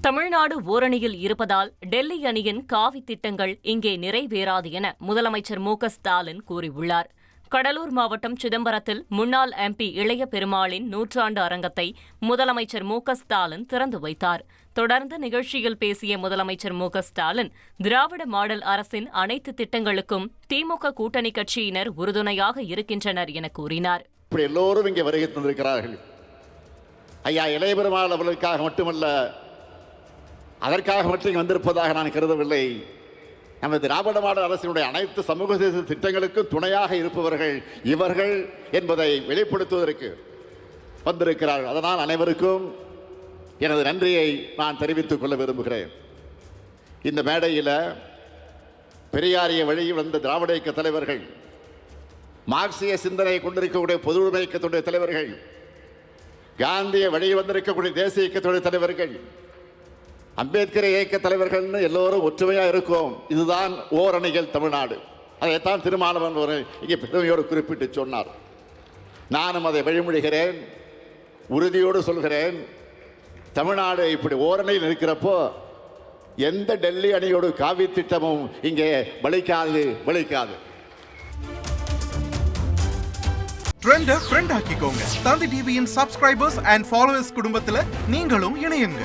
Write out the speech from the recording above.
தமிழ்நாடு ஓரணியில் இருப்பதால் டெல்லி அணியின் காவி திட்டங்கள் இங்கே நிறைவேறாது என முதலமைச்சர் மு.க.ஸ்டாலின் கூறியுள்ளார். கடலூர் மாவட்டம் சிதம்பரத்தில் முன்னாள் MP இளைய பெருமாளின் நூற்றாண்டு அரங்கத்தை முதலமைச்சர் மு.க.ஸ்டாலின் திறந்து வைத்தார். தொடர்ந்து நிகழ்ச்சியில் பேசிய முதலமைச்சர் மு.க.ஸ்டாலின், திராவிட மாடல் அரசின் அனைத்து திட்டங்களுக்கும் திமுக கூட்டணி கட்சியினர் உறுதுணையாக இருக்கின்றனர் என கூறினார். எல்லோரும் இங்கே வருகை தந்திருக்கிறார்கள். ஐயா இளைய பெருமாள் அவர்களுக்காக மட்டுமல்ல, அதற்காக மட்டும் வந்திருப்பதாக நான் கருதவில்லை. நமது திராவிட மாடல் அரசினுடைய அனைத்து சமூக திட்டங்களுக்கும் துணையாக இருப்பவர்கள் இவர்கள் என்பதை வெளிப்படுத்துவதற்கு வந்திருக்கிறார்கள். அதனால் அனைவருக்கும் எனது நன்றியை நான் தெரிவித்துக் கொள்ள விரும்புகிறேன். இந்த மேடையில் பெரியாரிய வழியில் வந்த திராவிட இயக்க தலைவர்கள், மார்க்சிய சிந்தனை கொண்டிருக்கக்கூடிய பொது உடைமை இயக்கத்துடைய தலைவர்கள், காந்திய வழியில் வந்திருக்கக்கூடிய தேசிய இயக்கத்துடைய தலைவர்கள், அம்பேத்கர் இயக்க தலைவர்கள்னு எல்லோரும் ஒற்றுமையாக இருக்கும். இதுதான் ஓரணிகள் தமிழ்நாடு. அதைத்தான் திருமாவளவன் இங்கே பெருமையோடு குறிப்பிட்டு சொன்னார். நானும் அதை வழிமொழிகிறேன், உறுதியோடு சொல்கிறேன். தமிழ்நாடு இப்படி ஓரணியில் இருக்கிறப்போ எந்த டெல்லி அணியோடு காவி திட்டமும் இங்கே பலிக்காது. ட்ரெண்ட் ஆக்கிக்கோங்க. தந்தி டிவியின் சப்ஸ்கிரைபர்ஸ் அண்ட் ஃபாலோவர்ஸ் குடும்பத்தில் நீங்களும் இணையுங்க.